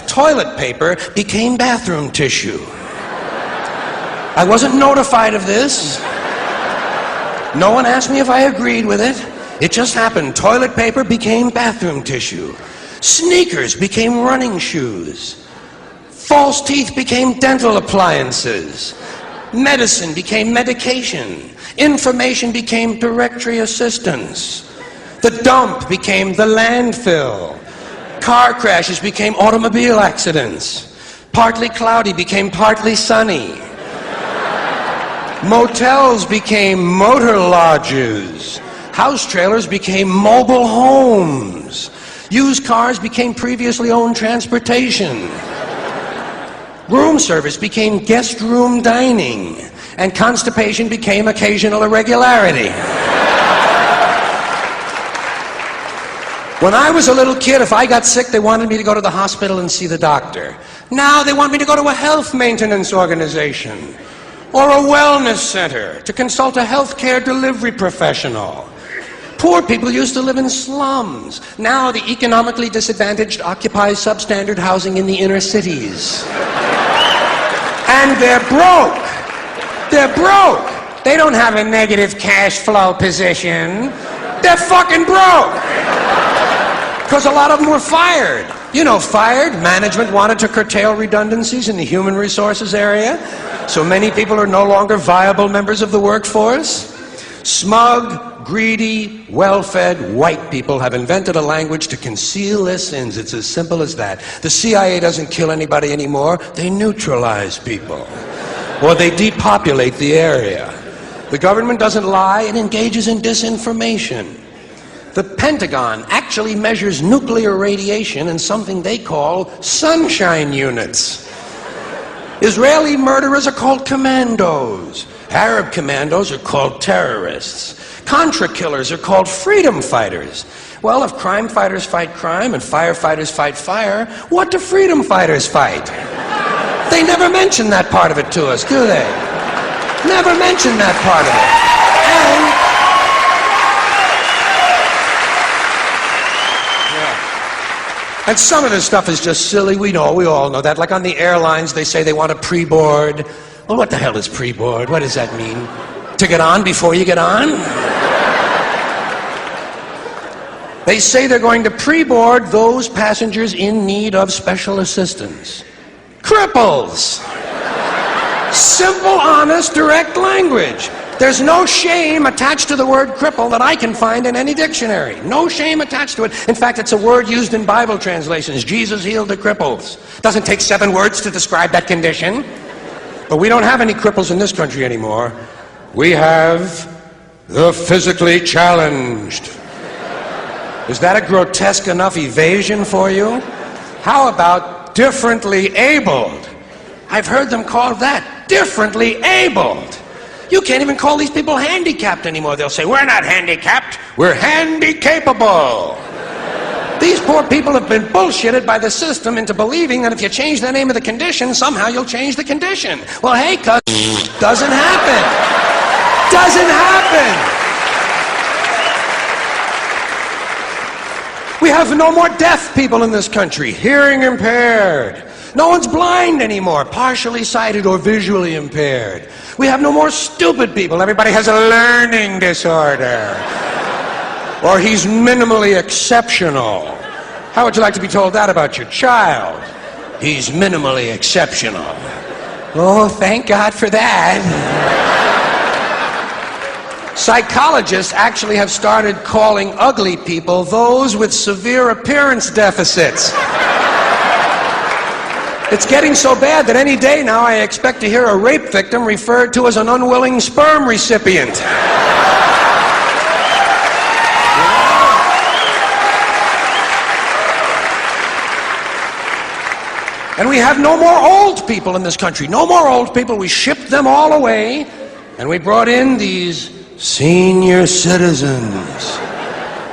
toilet paper became bathroom tissue. I wasn't notified of this. No one asked me if I agreed with it. It just happened. Toilet paper became bathroom tissue. Sneakers became running shoes. False teeth became dental appliances. Medicine became medication. Information became directory assistance. The dump became the landfill. Car crashes became automobile accidents. Partly cloudy became partly sunny. Motels became motor lodges. House trailers became mobile homes. Used cars became previously owned transportation. Room service became guest room dining. And constipation became occasional irregularity. When I was a little kid, if I got sick, they wanted me to go to the hospital and see the doctor. Now they want me to go to a health maintenance organization or a wellness center to consult a healthcare delivery professional. Poor people used to live in slums. Now the economically disadvantaged occupy substandard housing in the inner cities. And they're broke. They're broke. They don't have a negative cash flow position. They're fucking broke. Because a lot of them were fired. You know, fired. Management wanted to curtail redundancies in the human resources area, so many people are no longer viable members of the workforce. Smug, greedy, well-fed white people have invented a language to conceal their sins. It's as simple as that. The CIA doesn't kill anybody anymore. They neutralize people. Or they depopulate the area. The government doesn't lie. It engages in disinformation. The Pentagon actually measures nuclear radiation in something they call sunshine units. Israeli murderers are called commandos. Arab commandos are called terrorists. Contra killers are called freedom fighters. Well, if crime fighters fight crime and firefighters fight fire, what do freedom fighters fight? They never mention that part of it to us, do they? Never mention that part of it. And some of this stuff is just silly. We all know that. Like on the airlines, they say they want a pre-board. Well, what the hell is pre-board? What does that mean? To get on before you get on? They say they're going to pre-board those passengers in need of special assistance. Cripples! Simple, honest, direct language. There's no shame attached to the word cripple that I can find in any dictionary. No shame attached to it. In fact, it's a word used in Bible translations. Jesus healed the cripples. Doesn't take 7 words to describe that condition. But we don't have any cripples in this country anymore. We have the physically challenged. Is that a grotesque enough evasion for you? How about differently abled? I've heard them called that, differently abled. You can't even call these people handicapped anymore. They'll say, we're not handicapped, we're handy-capable. These poor people have been bullshitted by the system into believing that if you change the name of the condition, somehow you'll change the condition. Well, hey, cuz, doesn't happen. Doesn't happen. We have no more deaf people in this country, hearing impaired. No one's blind anymore, partially sighted or visually impaired. We have no more stupid people. Everybody has a learning disorder. Or he's minimally exceptional. How would you like to be told that about your child? He's minimally exceptional. Oh, thank God for that. Psychologists actually have started calling ugly people those with severe appearance deficits. It's getting so bad that any day now I expect to hear a rape victim referred to as an unwilling sperm recipient. And we have no more old people in this country. No more old people. We shipped them all away, and we brought in these senior citizens.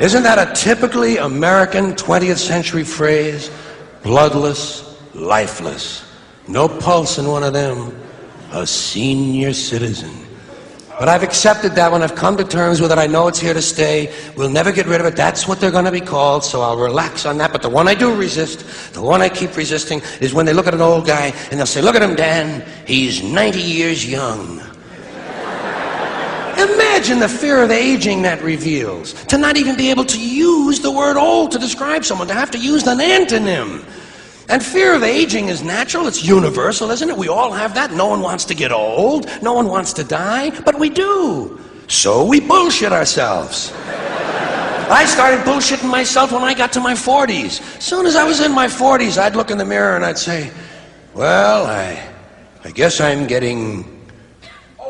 Isn't that a typically American 20th century phrase? Bloodless, lifeless, no pulse in one of them, a senior citizen. But I've accepted that one. I've come to terms with it. I know it's here to stay. We'll never get rid of it. That's what they're going to be called, so I'll relax on that. But the one I do resist, the one I keep resisting, is when they look at an old guy and they'll say, look at him, Dan, he's 90 years young. Imagine the fear of aging that reveals. To not even be able to use the word old to describe someone, to have to use an antonym. And fear of aging is natural, it's universal, isn't it? We all have that. No one wants to get old, no one wants to die, but we do. So we bullshit ourselves. I started bullshitting myself when I got to my 40s. As soon as I was in my 40s, I'd look in the mirror and I'd say, well, I guess I'm getting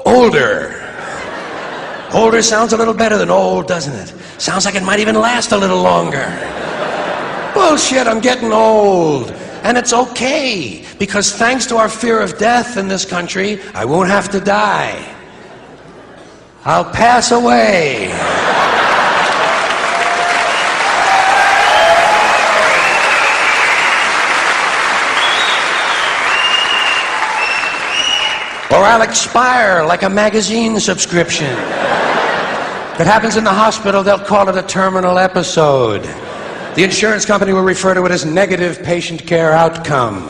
older. Older sounds a little better than old, doesn't it? Sounds like it might even last a little longer. Bullshit, I'm getting old. And it's okay, because thanks to our fear of death in this country, I won't have to die. I'll pass away. Or I'll expire like a magazine subscription. If it happens in the hospital, they'll call it a terminal episode. The insurance company will refer to it as negative patient care outcome.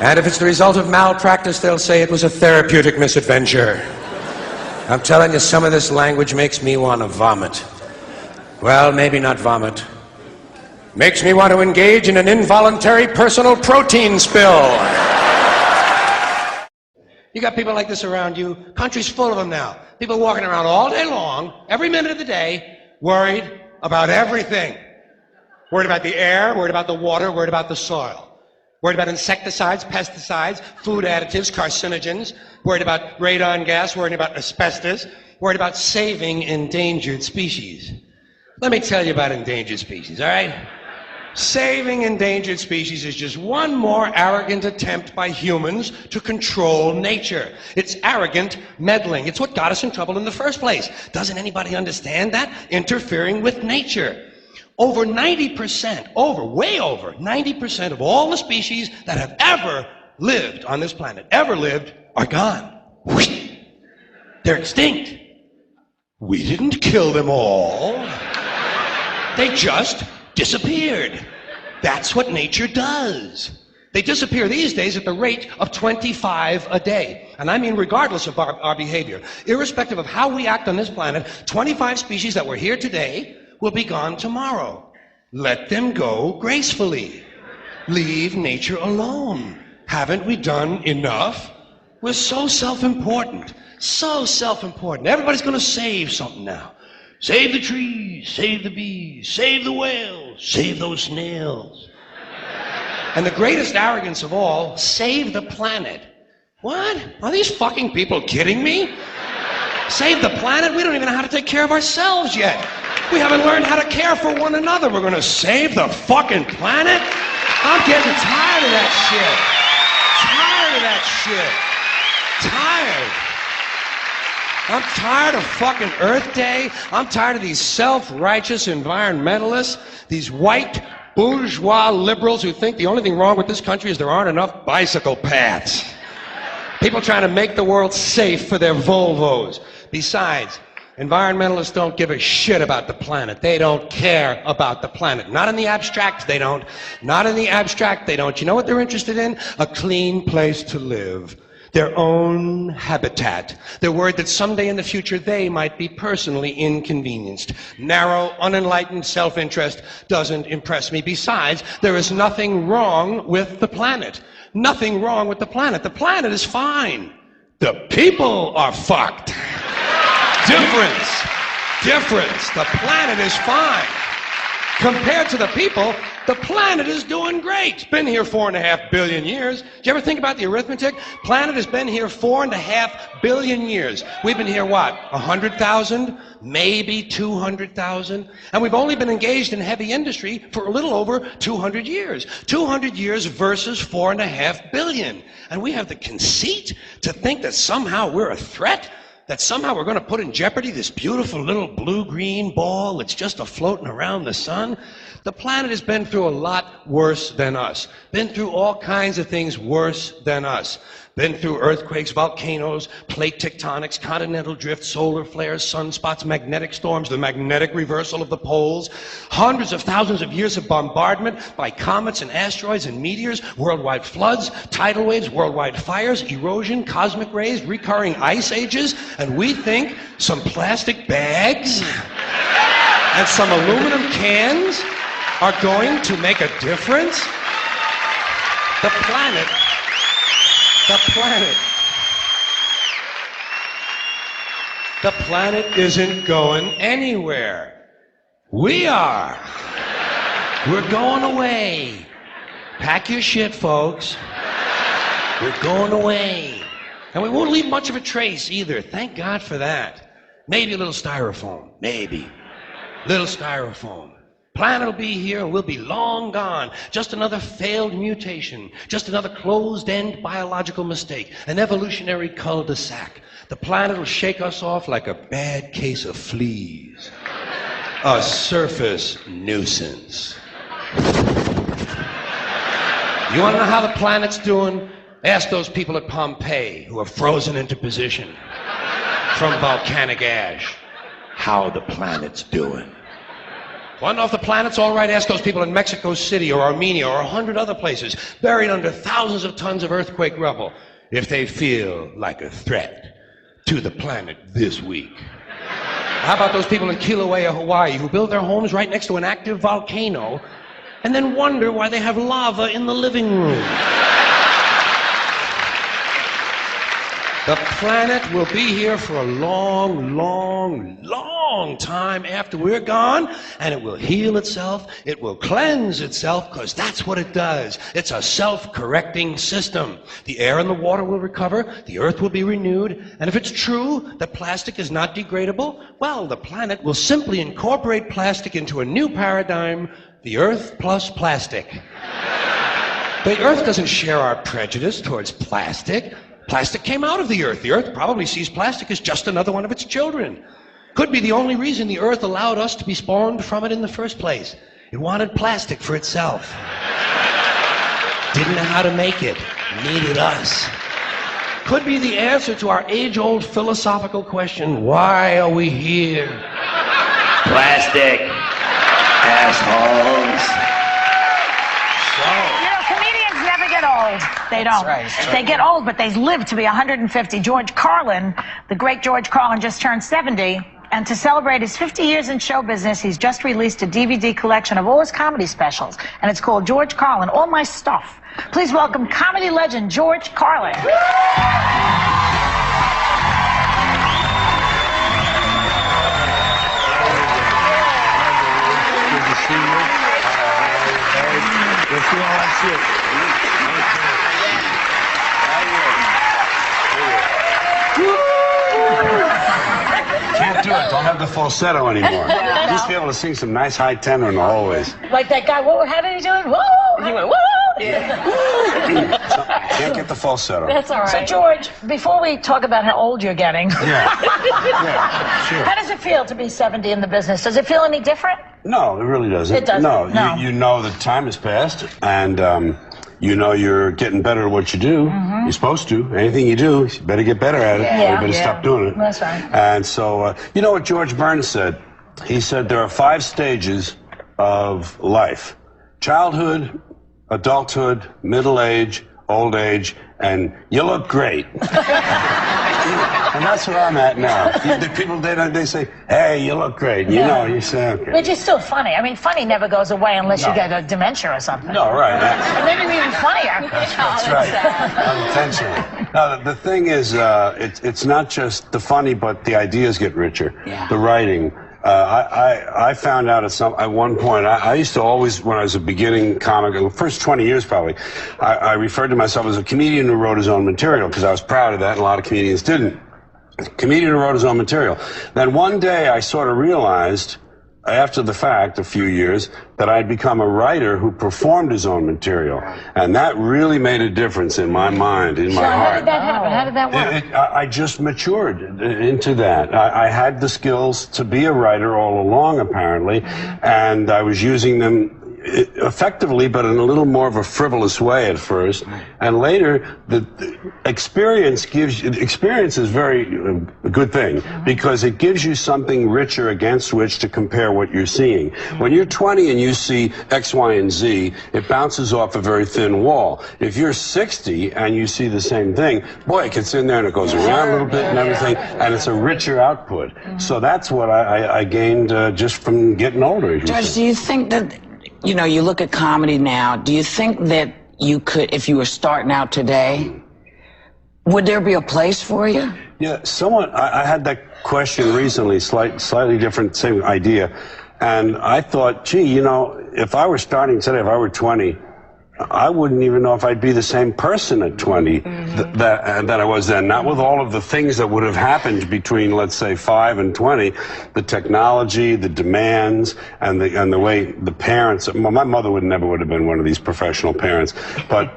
And if it's the result of malpractice, they'll say it was a therapeutic misadventure. I'm telling you, some of this language makes me want to vomit. Well, maybe not vomit. Makes me want to engage in an involuntary personal protein spill. You got people like this around you. Country's full of them now. People walking around all day long, every minute of the day, worried about everything. Worried about the air, worried about the water, worried about the soil. Worried about insecticides, pesticides, food additives, carcinogens. Worried about radon gas, worried about asbestos. Worried about saving endangered species. Let me tell you about endangered species, all right? Saving endangered species is just one more arrogant attempt by humans to control nature. It's arrogant meddling. It's what got us in trouble in the first place. Doesn't anybody understand that? Interfering with nature. Over 90%, way over 90% of all the species that have ever lived on this planet, ever lived, are gone. They're extinct. We didn't kill them all. They just disappeared. That's what nature does. They disappear these days at the rate of 25 a day. And I mean regardless of our behavior. Irrespective of how we act on this planet, 25 species that were here today will be gone tomorrow. Let them go gracefully. Leave nature alone. Haven't we done enough? We're so self-important. So self-important. Everybody's going to save something now. Save the trees, save the bees, save the whales, save those snails. And the greatest arrogance of all, save the planet. What? Are these fucking people kidding me? Save the planet? We don't even know how to take care of ourselves yet. We haven't learned how to care for one another. We're going to save the fucking planet? I'm getting tired of that shit. Tired of that shit. Tired. I'm tired of fucking Earth Day. I'm tired of these self-righteous environmentalists, these white bourgeois liberals who think the only thing wrong with this country is there aren't enough bicycle paths. People trying to make the world safe for their Volvos. Besides, environmentalists don't give a shit about the planet. They don't care about the planet. Not in the abstract, they don't. Not in the abstract, they don't. You know what they're interested in? A clean place to live. Their own habitat. They're worried that someday in the future they might be personally inconvenienced. Narrow, unenlightened self-interest doesn't impress me. Besides, there is nothing wrong with the planet. Nothing wrong with the planet. The planet is fine. The people are fucked. Difference. Difference. The planet is fine. Compared to the people, the planet is doing great. It's been here 4.5 billion years. Do you ever think about the arithmetic? Planet has been here 4.5 billion years. We've been here, what, 100,000? Maybe 200,000? And we've only been engaged in heavy industry for a little over 200 years. 200 years versus 4.5 billion. And we have the conceit to think that somehow we're a threat? That somehow we're going to put in jeopardy this beautiful little blue-green ball that's just a-floating around the sun? The planet has been through a lot worse than us. Been through all kinds of things worse than us. Been through earthquakes, volcanoes, plate tectonics, continental drift, solar flares, sunspots, magnetic storms, the magnetic reversal of the poles, hundreds of thousands of years of bombardment by comets and asteroids and meteors, worldwide floods, tidal waves, worldwide fires, erosion, cosmic rays, recurring ice ages, and we think some plastic bags and some aluminum cans are going to make a difference? The planet isn't going anywhere. We are. We're going away. Pack your shit, folks. We're going away. And we won't leave much of a trace either. Thank God for that. Maybe a little styrofoam. Maybe. Little styrofoam. Planet will be here and we'll be long gone. Just another failed mutation. Just another closed-end biological mistake. An evolutionary cul-de-sac. The planet will shake us off like a bad case of fleas. A surface nuisance. You want to know how the planet's doing? Ask those people at Pompeii who are frozen into position from volcanic ash how the planet's doing. Want to know if the planet's all right? Ask those people in Mexico City or Armenia or 100 other places buried under thousands of tons of earthquake rubble if they feel like a threat to the planet this week. How about those people in Kilauea, Hawaii, who build their homes right next to an active volcano and then wonder why they have lava in the living room? The planet will be here for a long, long, long time after we're gone, and it will heal itself, it will cleanse itself, because that's what it does. It's a self-correcting system. The air and the water will recover, the earth will be renewed, and if it's true that plastic is not degradable, well, the planet will simply incorporate plastic into a new paradigm, the earth plus plastic. The earth doesn't share our prejudice towards plastic. Plastic came out of the earth. The earth probably sees plastic as just another one of its children. Could be the only reason the earth allowed us to be spawned from it in the first place. It wanted plastic for itself. Didn't know how to make it. Needed us. Could be the answer to our age-old philosophical question, why are we here? Plastic. Assholes. Comedians never get old. They don't. They get old, but they live to be 150. George Carlin, the great George Carlin, just turned 70. And to celebrate his 50 years in show business, he's just released a DVD collection of all his comedy specials. And it's called George Carlin, All My Stuff. Please welcome comedy legend George Carlin. Can't do it. Don't have the falsetto anymore. Used to be able to sing some nice high tenor in the hallways. Like that guy, how did he do it? Whoa! He went, whoa! Can't get the falsetto. That's all right. So, George, before we talk about how old you're getting, Yeah, sure. how does it feel to be 70 in the business? Does it feel any different? No, it really doesn't. It doesn't. No. You know that time has passed, and you know you're getting better at what you do. Mm-hmm. You're supposed to. Anything you do, you better get better at it. Yeah. You better stop doing it. That's right. And so, you know what George Burns said? He said there are 5 stages of life: childhood, adulthood, middle age, old age, and you look great. And that's where I'm at now. The people, they say, hey, you look great. You know, you say, okay. Which is still funny. I mean, funny never goes away unless you get a dementia or something. No, right. And maybe even funnier. That's right. Unintentionally. No, the thing is, it's not just the funny, but the ideas get richer. Yeah. The writing. I found out at one point, I used to always, when I was a beginning comic, the first 20 years probably, I referred to myself as a comedian who wrote his own material, because I was proud of that, and a lot of comedians didn't. A comedian who wrote his own material. Then one day I sort of realized, after the fact, a few years, that I'd become a writer who performed his own material. And that really made a difference in my mind, in my heart. How did that happen? How did that work? I just matured into that. I had the skills to be a writer all along, apparently, and I was using them effectively, but in a little more of a frivolous way at first. And later, the experience is very a good thing, because it gives you something richer against which to compare what you're seeing. When you're 20 and you see X, Y, and Z, it bounces off a very thin wall. If you're 60 and you see the same thing, boy, it gets in there and it goes around a little bit and everything, and it's a richer output. So that's what I gained just from getting older. George, do you think that, you know, you look at comedy now, do you think that you could, if you were starting out today, would there be a place for you? Yeah, I had that question recently, slightly different, same idea. And I thought, gee, you know, if I were starting today, if I were 20, I wouldn't even know if I'd be the same person at 20 that I was then. Not with all of the things that would have happened between, let's say, 5 and 20. The technology, the demands, and the way the parents. Well, my mother never would have been one of these professional parents, but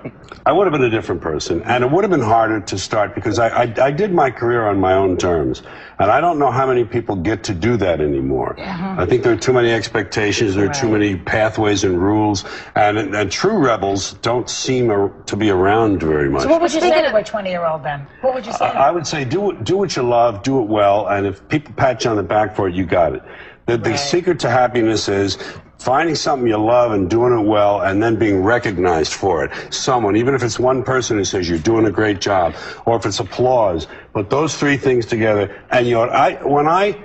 I would have been a different person, and it would have been harder to start because I did my career on my own terms, and I don't know how many people get to do that anymore. I think there are too many expectations, there are too many pathways and rules, and true rebels don't seem to be around very much. So what would you say to a 20-year-old then? What would you say? I would say do what you love, do it well, and if people pat you on the back for it, you got it. The secret to happiness is finding something you love and doing it well, and then being recognized for it. Someone, even if it's one person who says you're doing a great job, or if it's applause, put those 3 things together. And you know, when I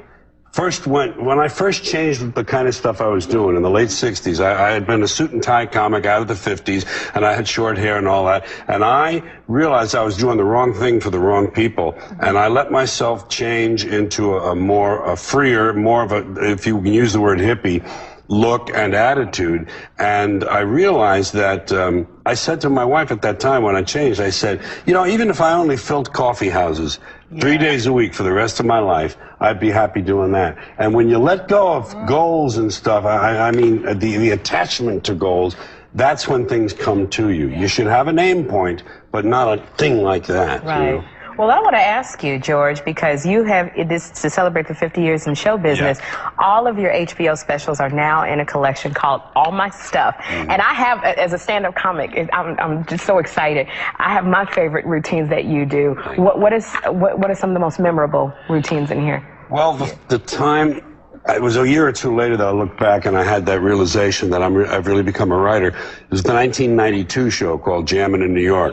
first changed the kind of stuff I was doing in the late 60s, I had been a suit and tie comic out of the 50s, and I had short hair and all that, and I realized I was doing the wrong thing for the wrong people, and I let myself change into a freer, more of a, if you can use the word hippie, look and attitude. And I realized that I said to my wife at that time when I changed, I said, you know, even if I only filled coffee houses 3 days a week for the rest of my life, I'd be happy doing that. And when you let go of goals and stuff, I mean the attachment to goals, that's when things come to you. You should have an aim point, but not a thing like that. Right. You know? Well, I want to ask you, George, because you have this to celebrate the 50 years in show business. Yeah. All of your HBO specials are now in a collection called All My Stuff. And I have, as a stand-up comic, I'm just so excited. I have my favorite routines that you do. What are some of the most memorable routines in here? Well, the time. It was a year or two later that I looked back and I had that realization that I've really become a writer. It was the 1992 show called Jammin' in New York,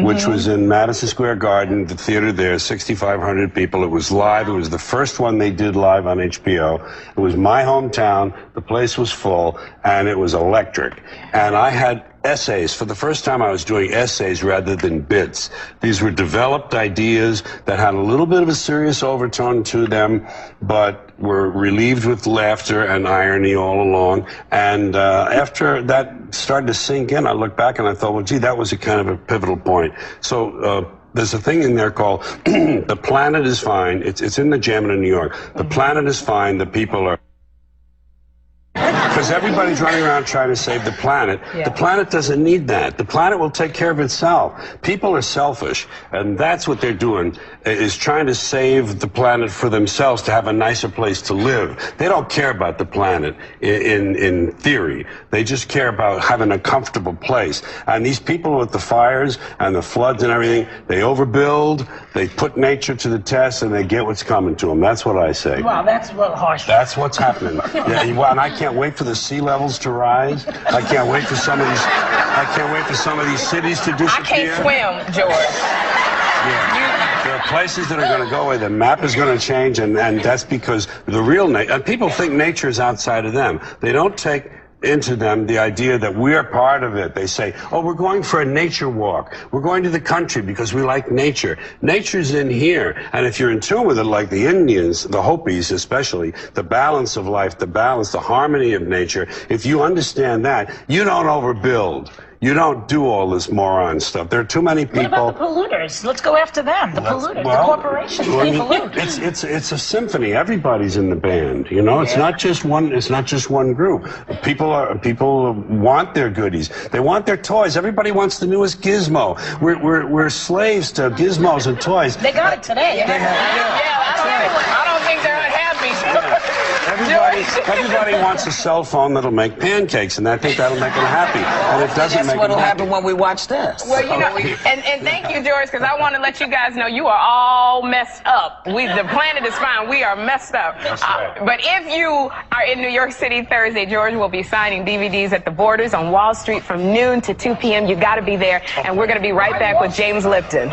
which was in Madison Square Garden, the theater there, 6,500 people. It was live. It was the first one they did live on HBO. It was my hometown. The place was full, and it was electric. And I had essays. For the first time, I was doing essays rather than bits. These were developed ideas that had a little bit of a serious overtone to them, but were relieved with laughter and irony all along. And after that started to sink in, I looked back and I thought, well, gee, that was a kind of a pivotal point. So there's a thing in there called The Planet is Fine. It's in the Jam in New York. The planet is fine. The people are... Because everybody's running around trying to save the planet. Yeah. The planet doesn't need that. The planet will take care of itself. People are selfish, and that's what they're doing, is trying to save the planet for themselves to have a nicer place to live. They don't care about the planet in theory. They just care about having a comfortable place. And these people with the fires and the floods and everything, they overbuild, they put nature to the test, and they get what's coming to them. That's what I say. Wow, that's real harsh. That's what's happening. Yeah, well, and I can't wait for the sea levels to rise. I can't wait for some of these. I can't wait for some of these cities to disappear. I can't swim, George. Yeah. There are places that are going to go away. The map is going to change, and that's because the real nature. And people think nature is outside of them. They don't take into them the idea that we are part of it. They say, oh, we're going for a nature walk. We're going to the country because we like nature. Nature's in here. And if you're in tune with it, like the Indians, the Hopis especially, the balance of life, the balance, the harmony of nature, if you understand that, you don't overbuild. You don't do all this moron stuff. There are too many people. What about the polluters? Let's go after them. The polluters, the corporations, they pollute. It's a symphony. Everybody's in the band. You know, it's not just one. It's not just one group. People want their goodies. They want their toys. Everybody wants the newest gizmo. We're slaves to gizmos and toys. They got it today. I don't think they're unhappy. Everybody wants a cell phone that'll make pancakes, and I think that'll make them happy. And it doesn't make them happy. That's what'll happen when we watch this. Well, you know, and thank you, George, because I want to let you guys know you are all messed up. The planet is fine. We are messed up. That's right. But if you are in New York City Thursday, George will be signing DVDs at the Borders on Wall Street from noon to 2 p.m. You got to be there, and we're going to be right back with James Lipton.